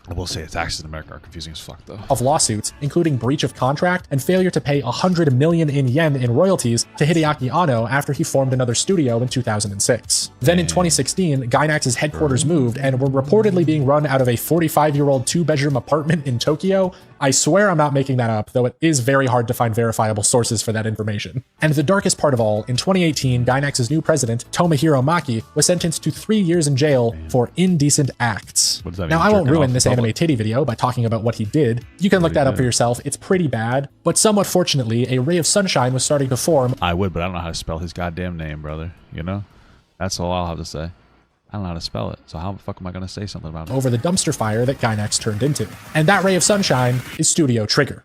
I will say the taxes in America are confusing as fuck though. of lawsuits, including breach of contract and failure to pay 100 million in yen in royalties to Hideaki Anno after he formed another studio in 2006. Then in 2016, Gainax's headquarters moved and were reportedly being run out of a 45-year-old two-bedroom apartment in Tokyo. I swear I'm not making that up, though it is very hard to find verifiable sources for that information. And the darkest part of all, in 2018, Gainax's new president, Tomohiro Maki, was sentenced to 3 years in jail for indecent acts. What does that Now, mean? I won't Jerking ruin off this in anime public? titty video by talking about what he did. You can look that up for yourself. It's pretty bad. But somewhat fortunately, a ray of sunshine was starting to form I would, but I don't know how to spell his goddamn name, brother. You know? That's all I'll have to say. I don't know how to spell it, so how the fuck am I going to say something about it? over the dumpster fire that Gainax turned into. And that ray of sunshine is Studio Trigger.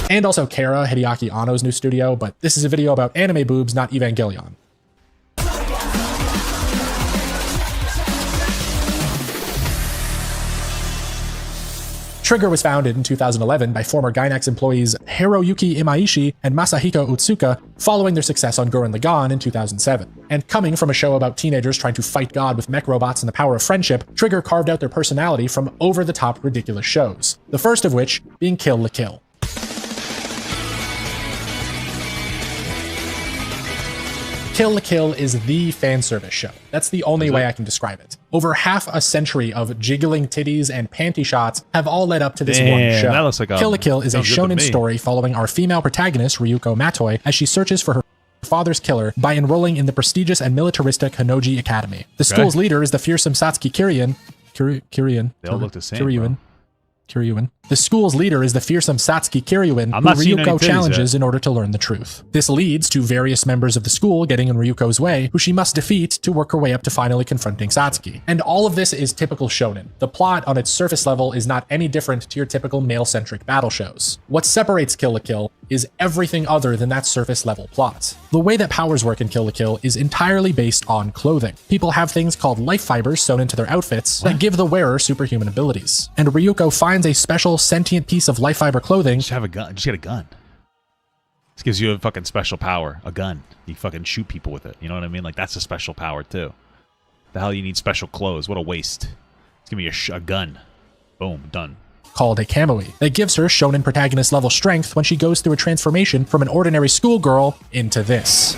And also Kara, Hideaki Anno's new studio, but this is a video about anime boobs, not Evangelion. Trigger was founded in 2011 by former Gainax employees Hiroyuki Imaishi and Masahiko Utsuka following their success on Gurren Lagann in 2007. And coming from a show about teenagers trying to fight God with mech robots and the power of friendship, Trigger carved out their personality from over-the-top ridiculous shows, the first of which being Kill la Kill. Kill la Kill is the fan service show. That's the only way I can describe it. Over half a century of jiggling titties and panty shots have all led up to this one show. That looks like Kill la Kill is a shonen story following our female protagonist, Ryuko Matoi, as she searches for her father's killer by enrolling in the prestigious and militaristic Hanoji Academy. The school's leader is the fearsome Satsuki Kiryuin. They all look the same, Kiryuin. The school's leader is the fearsome Satsuki Kiryuin, who Ryuko challenges in order to learn the truth. This leads to various members of the school getting in Ryuko's way, who she must defeat to work her way up to finally confronting Satsuki. And all of this is typical shonen. The plot on its surface level is not any different to your typical male-centric battle shows. What separates Kill la Kill is everything other than that surface level plot. The way that powers work in Kill la Kill is entirely based on clothing. People have things called life fibers sewn into their outfits that give the wearer superhuman abilities. And Ryuko finds a special sentient piece of life fiber clothing. Just have a gun. Just get a gun. This gives you a fucking special power. A gun. You fucking shoot people with it. You know what I mean? Like, that's a special power, too. The hell you need special clothes? What a waste. Just give me a gun. Boom. Done. Called a kamui that gives her shonen protagonist level strength when she goes through a transformation from an ordinary schoolgirl into this.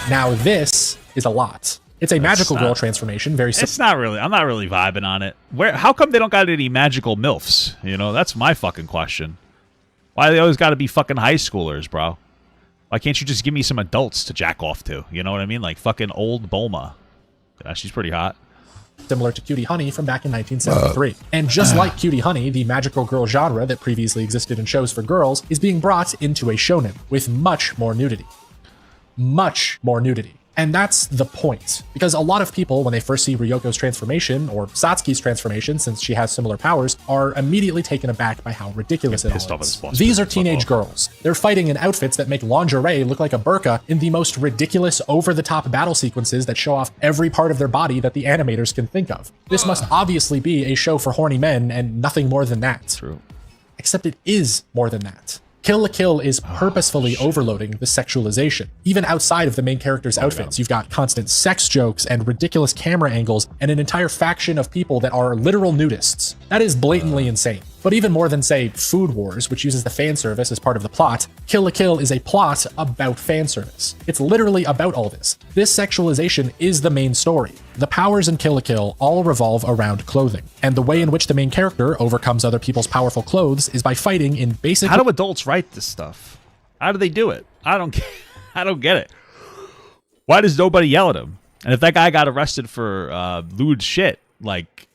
Now this is a lot. It's a magical girl transformation, very simple. It's not really. I'm not really vibing on it. How come they don't got any magical MILFs? You know, that's my fucking question. Why they always got to be fucking high schoolers, bro? Why can't you just give me some adults to jack off to? You know what I mean? Like fucking old Bulma. Yeah, she's pretty hot. Similar to Cutie Honey from back in 1973. And just like Cutie Honey, the magical girl genre that previously existed in shows for girls is being brought into a shonen with much more nudity. Much more nudity. And that's the point, because a lot of people, when they first see Ryoko's transformation, or Satsuki's transformation, since she has similar powers, are immediately taken aback by how ridiculous it all is. These are teenage girls. They're fighting in outfits that make lingerie look like a burqa in the most ridiculous, over-the-top battle sequences that show off every part of their body that the animators can think of. This must obviously be a show for horny men and nothing more than that. True. Except it is more than that. Kill la Kill is purposefully overloading the sexualization. Even outside of the main character's outfits, you've got constant sex jokes and ridiculous camera angles and an entire faction of people that are literal nudists. That is blatantly insane. But even more than, say, Food Wars, which uses the fan service as part of the plot, Kill la Kill is a plot about fan service. It's literally about all this. This sexualization is the main story. The powers in Kill la Kill all revolve around clothing, and the way in which the main character overcomes other people's powerful clothes is by fighting in basic— How do adults write this stuff? How do they do it? I don't get it. Why does nobody yell at him? And if that guy got arrested for lewd shit, like,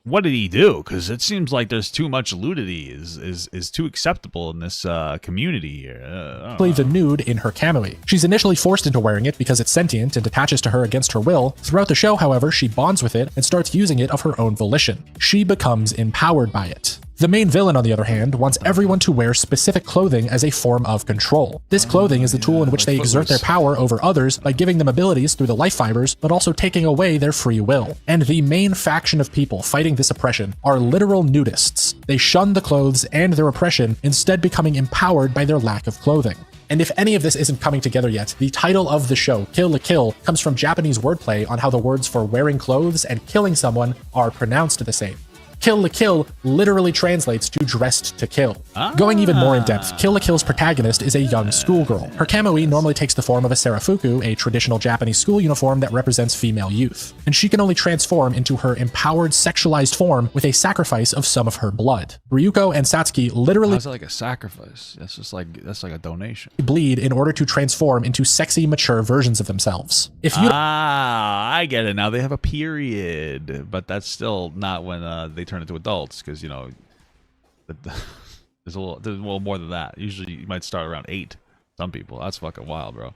what did he do? Because it seems like there's too much nudity is too acceptable in this community here. Play the nude in her kamui. She's initially forced into wearing it because it's sentient and attaches to her against her will. Throughout the show, however, she bonds with it and starts using it of her own volition. She becomes empowered by it. The main villain, on the other hand, wants everyone to wear specific clothing as a form of control. This clothing is the tool in which they exert their power over others by giving them abilities through the life fibers, but also taking away their free will. And the main faction of people fighting this oppression are literal nudists. They shun the clothes and their oppression, instead becoming empowered by their lack of clothing. And if any of this isn't coming together yet, the title of the show, Kill la Kill, comes from Japanese wordplay on how the words for wearing clothes and killing someone are pronounced the same. Kill la Kill literally translates to dressed to kill. Going even more in depth, Kill la Kill's protagonist is a young schoolgirl. Her kamui normally takes the form of a sarafuku, a traditional Japanese school uniform that represents female youth. And she can only transform into her empowered, sexualized form with a sacrifice of some of her blood. Ryuko and Satsuki literally— How's it like a sacrifice? That's like a donation. Bleed in order to transform into sexy, mature versions of themselves. If you— I get it now. They have a period, but that's still not when they turn into adults, because you know there's a little more than that. Usually you might start around 8. Some people. That's fucking wild, bro.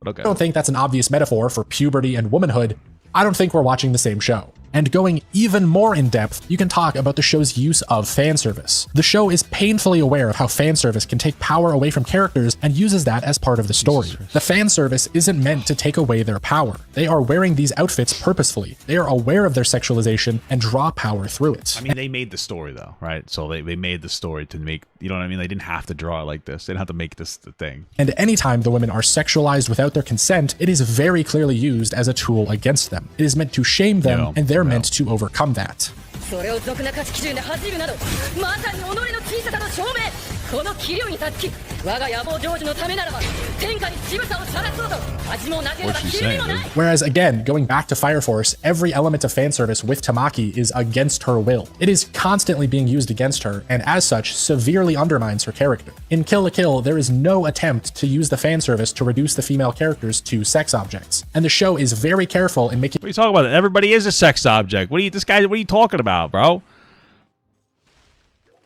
But okay. I don't think that's an obvious metaphor for puberty and womanhood. I don't think we're watching the same show. And going even more in depth, you can talk about the show's use of fan service. The show is painfully aware of how fan service can take power away from characters and uses that as part of the story. The fan service isn't meant to take away their power. They are wearing these outfits purposefully. They are aware of their sexualization and draw power through it. I mean, they made the story though, right? So they made the story to make, you know what I mean? They didn't have to draw it like this. They didn't have to make this the thing. And anytime the women are sexualized without their consent, it is very clearly used as a tool against them. It is meant to shame them, and they're meant to overcome that. それを俗な価値基準で恥じるなどまさに己の小ささの証明この器量に立つき我が野望成就のためならば天下に乳房を晒そうと恥もなければひるみもない Whereas again, going back to Fire Force, every element of fan service with Tamaki is against her will. It is constantly being used against her, and as such, severely undermines her character. In Kill la Kill, there is no attempt to use the fan service to reduce the female characters to sex objects. And the show is very careful in making— What are you talking about? Everybody is a sex object. What are you talking about, bro?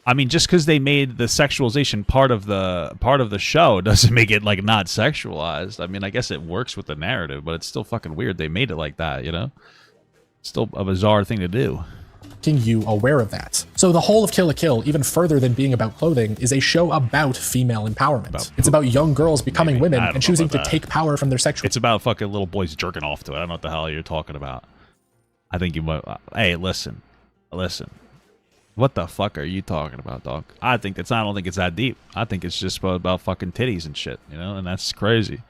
I mean, just because they made the sexualization part of the show doesn't make it like not sexualized. I mean, I guess it works with the narrative, but it's still fucking weird they made it like that, you know? Still a bizarre thing to do. Making you aware of that. So the whole of Kill la Kill, even further than being about clothing, is a show about female empowerment. It's about young girls becoming women and choosing to take power from their sexual— It's about fucking little boys jerking off to it. I don't know what the hell you're talking about. I think you might— hey, listen. What the fuck are you talking about, dog? I don't think it's that deep. I think it's just about fucking titties and shit, you know, and that's crazy.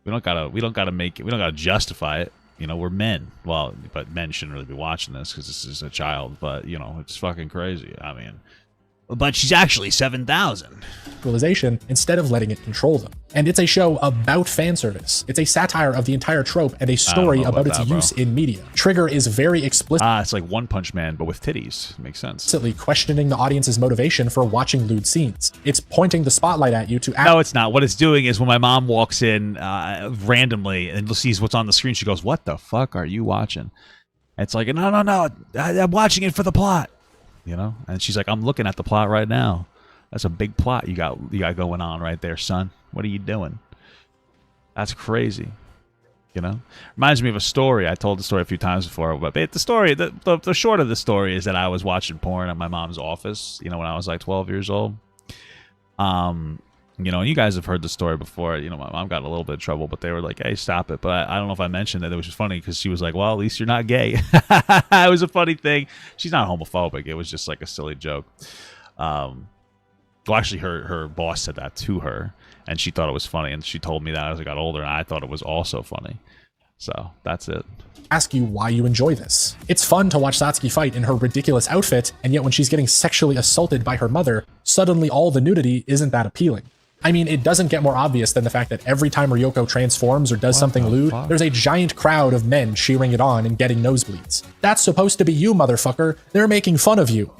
We don't gotta justify it. You know, we're men. Well, but men shouldn't really be watching this because this is a child, but you know, it's fucking crazy. I mean, but she's actually 7,000. Instead of letting it control them. And it's a show about fan service. It's a satire of the entire trope and a story about its use in media. Trigger is very explicit. It's like One Punch Man, but with titties. Makes sense. Explicitly questioning the audience's motivation for watching lewd scenes. It's pointing the spotlight at you to— No, it's not. What it's doing is when my mom walks in randomly and sees what's on the screen, she goes, "What the fuck are you watching?" It's like, no, I'm watching it for the plot. You know, and she's like, "I'm looking at the plot right now. That's a big plot you got going on right there, son. What are you doing? That's crazy." You know, reminds me of a story. I told the story a few times before, but the story, the short of the story is that I was watching porn at my mom's office. You know, when I was like 12 years old. You know, and you guys have heard the story before. You know, my mom got in a little bit of trouble, but they were like, "Hey, stop it." But I don't know if I mentioned that. It was just funny because she was like, "Well, at least you're not gay." It was a funny thing. She's not homophobic. It was just like a silly joke. Well, actually, her boss said that to her, and she thought it was funny. And she told me that as I got older, and I thought it was also funny. So that's it. Ask you why you enjoy this. It's fun to watch Satsuki fight in her ridiculous outfit, and yet when she's getting sexually assaulted by her mother, suddenly all the nudity isn't that appealing. I mean, it doesn't get more obvious than the fact that every time Ryoko transforms or does something lewd, there's a giant crowd of men cheering it on and getting nosebleeds. That's supposed to be you, motherfucker. They're making fun of you.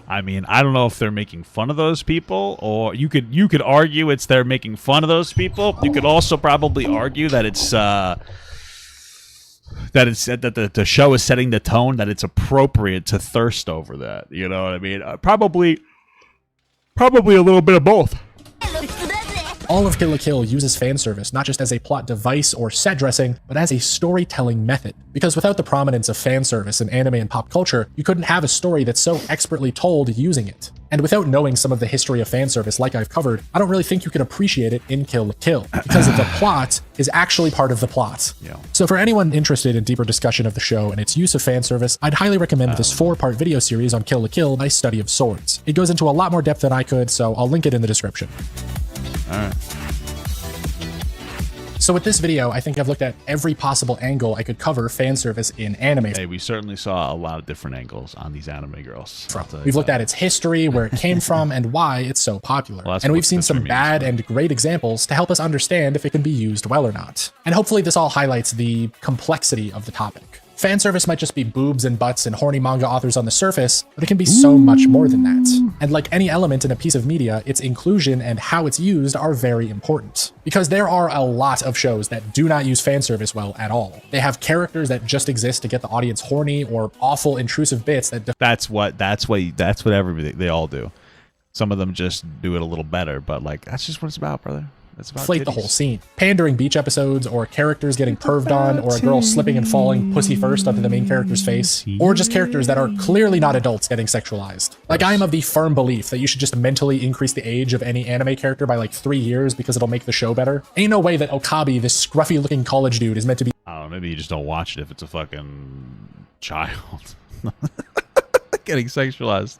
I mean, I don't know if they're making fun of those people, or you could argue it's they're making fun of those people. You could also probably argue that that the show is setting the tone that it's appropriate to thirst over that. You know what I mean? Probably a little bit of both. All of Kill la Kill uses fan service not just as a plot device or set dressing, but as a storytelling method. Because without the prominence of fan service in anime and pop culture, you couldn't have a story that's so expertly told using it. And without knowing some of the history of fan service like I've covered, I don't really think you can appreciate it in Kill la Kill, because the plot is actually part of the plot. Yeah. So for anyone interested in deeper discussion of the show and its use of fan service, I'd highly recommend this 4-part video series on Kill la Kill by Study of Swords. It goes into a lot more depth than I could, so I'll link it in the description. All right. So with this video, I think I've looked at every possible angle I could cover fan service in anime. Hey, we certainly saw a lot of different angles on these anime girls. We've looked at its history, where it came from, and why it's so popular. Well, and we've seen some bad and great examples to help us understand if it can be used well or not. And hopefully this all highlights the complexity of the topic. Fan service might just be boobs and butts and horny manga authors on the surface, but it can be so much more than that. And like any element in a piece of media, its inclusion and how it's used are very important. Because there are a lot of shows that do not use fan service well at all. They have characters that just exist to get the audience horny, or awful intrusive bits that that's what everybody, they all do. Some of them just do it a little better, but like that's just what it's about, brother. It's about inflate the titties. whole scene. Pandering beach episodes, or characters getting perved on, or a girl slipping and falling pussy first onto the main character's face, or just characters that are clearly not adults getting sexualized. Like, I am of the firm belief that you should just mentally increase the age of any anime character by like 3 years because it'll make the show better. Ain't no way that Okabe, this scruffy looking college dude, is meant to be— I don't know, maybe you just don't watch it if it's a fucking child. Getting sexualized.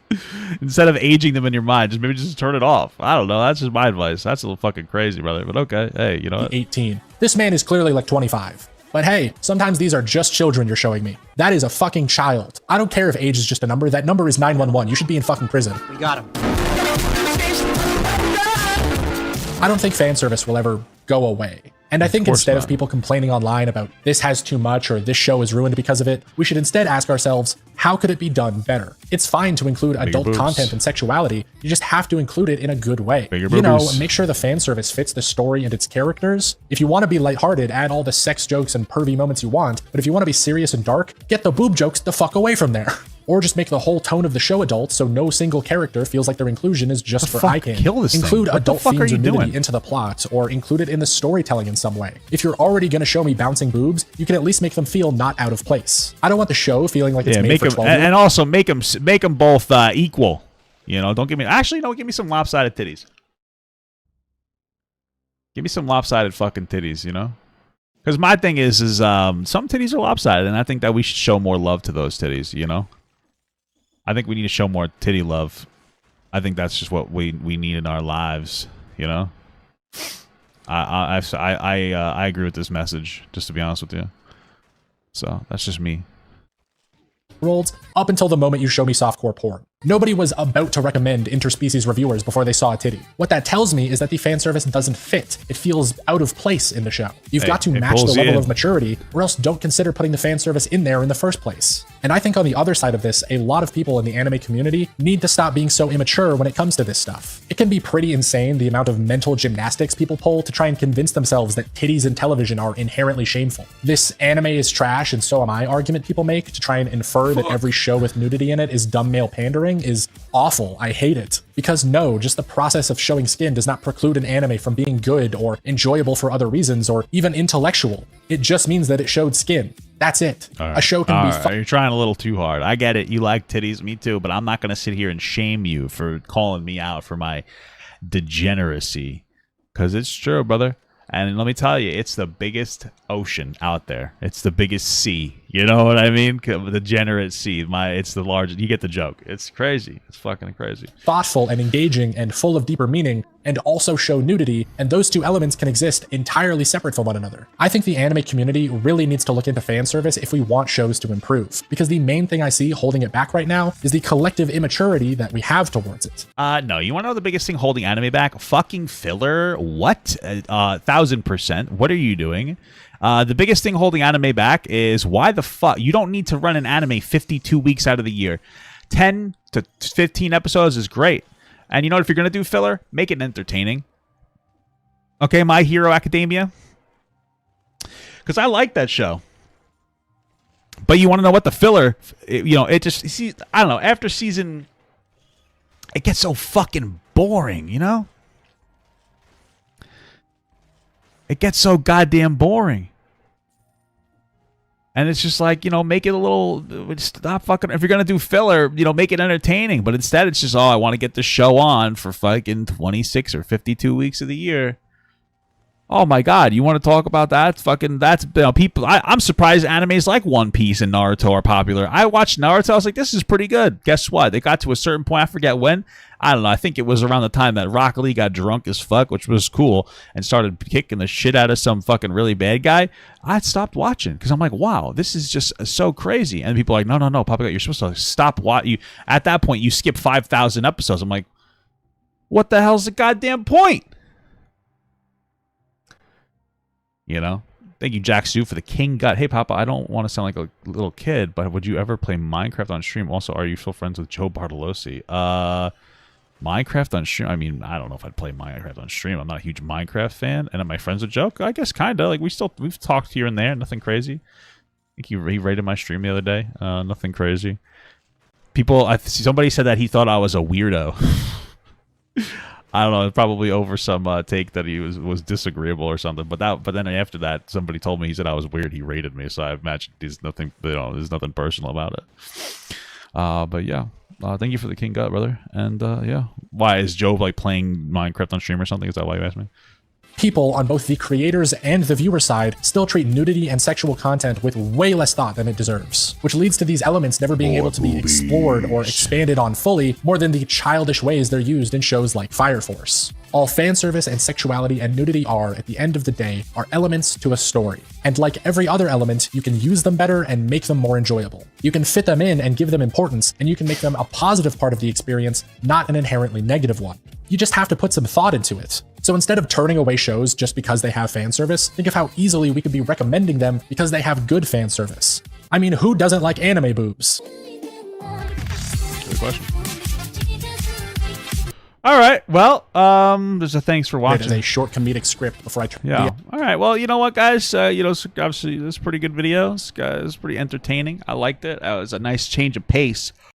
Instead of aging them in your mind, just turn it off. I don't know. That's just my advice. That's a little fucking crazy, brother. But okay. Hey, you know what? 18. This man is clearly like 25. But hey, sometimes these are just children you're showing me. That is a fucking child. I don't care if age is just a number. That number is 911. You should be in fucking prison. We got him. I don't think fan service will ever go away. And I think instead of people complaining online about this has too much or this show is ruined because of it, we should instead ask ourselves, how could it be done better? It's fine to include adult content and sexuality. You just have to include it in a good way. You know, make sure the fan service fits the story and its characters. If you want to be lighthearted, add all the sex jokes and pervy moments you want. But if you want to be serious and dark, get the boob jokes the fuck away from there. Or just make the whole tone of the show adult so no single character feels like their inclusion is just for eye candy. Include adult themes or nudity into the plot, or include it in the storytelling in some way. If you're already going to show me bouncing boobs, you can at least make them feel not out of place. I don't want the show feeling like it's made for 12 and also make them both equal. You know, don't give me give me some lopsided titties. Give me some lopsided fucking titties, you know? Because my thing is some titties are lopsided, and I think that we should show more love to those titties, you know? I think we need to show more titty love. I think that's just what we need in our lives, you know? I agree with this message, just to be honest with you. So, that's just me. Up until the moment you show me softcore porn. Nobody was about to recommend interspecies reviewers before they saw a titty. What that tells me is that the fan service doesn't fit. It feels out of place in the show. You've got to match the level of maturity, or else don't consider putting the fan service in there in the first place. And I think on the other side of this, a lot of people in the anime community need to stop being so immature when it comes to this stuff. It can be pretty insane the amount of mental gymnastics people pull to try and convince themselves that titties in television are inherently shameful. This anime is trash and so am I argument people make to try and infer that every show with nudity in it is dumb male pandering is awful. I hate it. Because no, just the process of showing skin does not preclude an anime from being good or enjoyable for other reasons or even intellectual. It just means that it showed skin. That's it. A show can be You're trying a little too hard. I get it. You like titties, me too, but I'm not going to sit here and shame you for calling me out for my degeneracy. Because it's true, brother. And let me tell you, it's the biggest ocean out there. It's the biggest sea. You know what I mean? The degenerate sea. It's the largest. You get the joke. It's crazy. It's fucking crazy. Thoughtful and engaging and full of deeper meaning, and also show nudity, and those two elements can exist entirely separate from one another. I think the anime community really needs to look into fan service if we want shows to improve, because the main thing I see holding it back right now is the collective immaturity that we have towards it. No, you want to know the biggest thing holding anime back? Fucking filler. What? 1000%. What are you doing? The biggest thing holding anime back is why the fuck you don't need to run an anime 52 weeks out of the year. 10 to 15 episodes is great. And you know what? If you're going to do filler, make it entertaining. Okay, My Hero Academia. Because I like that show. But you want to know what the filler, it just, I don't know, after season, it gets so fucking boring, you know? It gets so goddamn boring. And it's just like, make it a little, stop fucking, if you're going to do filler, make it entertaining. But instead it's just, I want to get the show on for fucking 26 or 52 weeks of the year. Oh my God, you want to talk about that? People, I'm surprised animes like One Piece and Naruto are popular. I watched Naruto, I was like, this is pretty good. Guess what? They got to a certain point, I forget when. I don't know, I think it was around the time that Rock Lee got drunk as fuck, which was cool, and started kicking the shit out of some fucking really bad guy. I stopped watching, because I'm like, wow, this is just so crazy. And people are like, no, Papa, you're supposed to stop watching. At that point, you skip 5,000 episodes. I'm like, what the hell's the goddamn point? Thank you, Jack Sue, for the King Gut. Hey, Papa, I don't want to sound like a little kid, but would you ever play Minecraft on stream? Also, are you still friends with Joe Bartolosi? Minecraft on stream? I mean, I don't know if I'd play Minecraft on stream. I'm not a huge Minecraft fan. And am I friends with Joe? I guess kind of. Like, we've talked here and there. Nothing crazy. I think he rated my stream the other day. Nothing crazy. Somebody said that he thought I was a weirdo. I don't know, probably over some take that he was disagreeable or something. But then after that, somebody told me, he said I was weird. He rated me, so I imagine there's nothing, there's nothing personal about it. But yeah, thank you for the King Gut, brother. And yeah, why is Joe like playing Minecraft on stream or something? Is that why you asked me? People on both the creators and the viewer side still treat nudity and sexual content with way less thought than it deserves, which leads to these elements never being able to be explored or expanded on fully more than the childish ways they're used in shows like Fire Force. All fan service and sexuality and nudity are, at the end of the day, are elements to a story. And like every other element, you can use them better and make them more enjoyable. You can fit them in and give them importance, and you can make them a positive part of the experience, not an inherently negative one. You just have to put some thought into it. So instead of turning away shows just because they have fan service, think of how easily we could be recommending them because they have good fan service. I mean, who doesn't like anime boobs? Good question. All right. Well, there's a thanks for watching. It is a short comedic script before I turn. Yeah. All right. Well, you know what, guys? Obviously, this is a pretty good video. This guy is pretty entertaining. I liked it. It was a nice change of pace